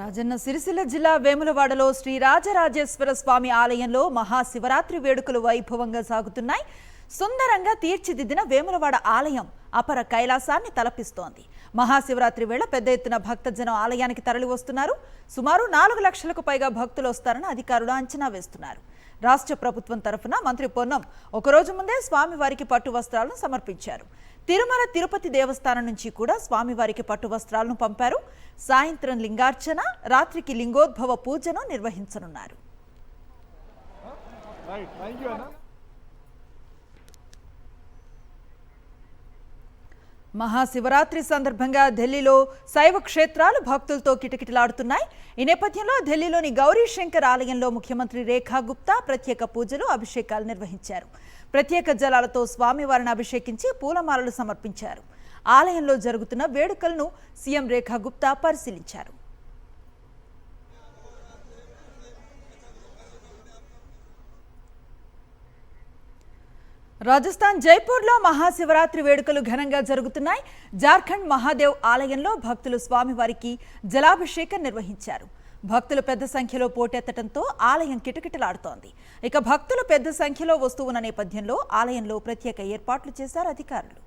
రాజన్న సిరిసిల్ల జిల్లా వేములవాడలో శ్రీ రాజరాజేశ్వర స్వామి ఆలయంలో మహాశివరాత్రి వేడుకలు వైభవంగా సాగుతున్నాయి. సుందరంగా తీర్చిదిద్దిన వేములవాడ ఆలయం అపర కైలాసాన్ని తలపిస్తోంది. మహాశివరాత్రి వేళ పెద్ద ఎత్తున భక్తజనం ఆలయానికి తరలి వస్తున్నారు. సుమారు 4 లక్షలకు పైగా భక్తులు వస్తారని అధికారులు అంచనా వేస్తున్నారు. రాష్ట్ర ప్రభుత్వం తరఫున మంత్రి పొన్నం ఒకరోజు ముందే స్వామివారికి పట్టు వస్త్రాలను సమర్పించారు. తిరుమల తిరుపతి దేవస్థానం నుంచి కూడా స్వామివారికి పట్టు వస్త్రాలను పంపారు. సాయంత్రం లింగార్చన, రాత్రికి లింగోద్భవ పూజను నిర్వహించనున్నారు. మహాశివరాత్రి సందర్భంగా ఢిల్లీలో శైవ క్షేత్రాలు భక్తులతో కిటకిటలాడుతున్నాయి. ఈ నేపథ్యంలో ఢిల్లీలోని గౌరీ శంకర్ ఆలయంలో ముఖ్యమంత్రి రేఖా గుప్తా ప్రత్యేక పూజలు, అభిషేకాలు నిర్వహించారు. ప్రత్యేక జలాలతో స్వామివారిని అభిషేకించి పూలమాలలు సమర్పించారు. ఆలయంలో జరుగుతున్న వేడుకలను సీఎం రేఖా గుప్తా పరిశీలించారు. రాజస్థాన్ జైపూర్లో మహాశివరాత్రి వేడుకలు ఘనంగా జరుగుతున్నాయి. జార్ఖండ్ మహాదేవ్ ఆలయంలో భక్తులు స్వామివారికి జలాభిషేకం నిర్వహించారు. భక్తులు పెద్ద సంఖ్యలో పోటెత్తడంతో ఆలయం కిటకిటలాడుతోంది. ఇక భక్తులు పెద్ద సంఖ్యలో వస్తూ ఉన్న నేపథ్యంలో ఆలయంలో ప్రత్యేక ఏర్పాట్లు చేశారు అధికారులు.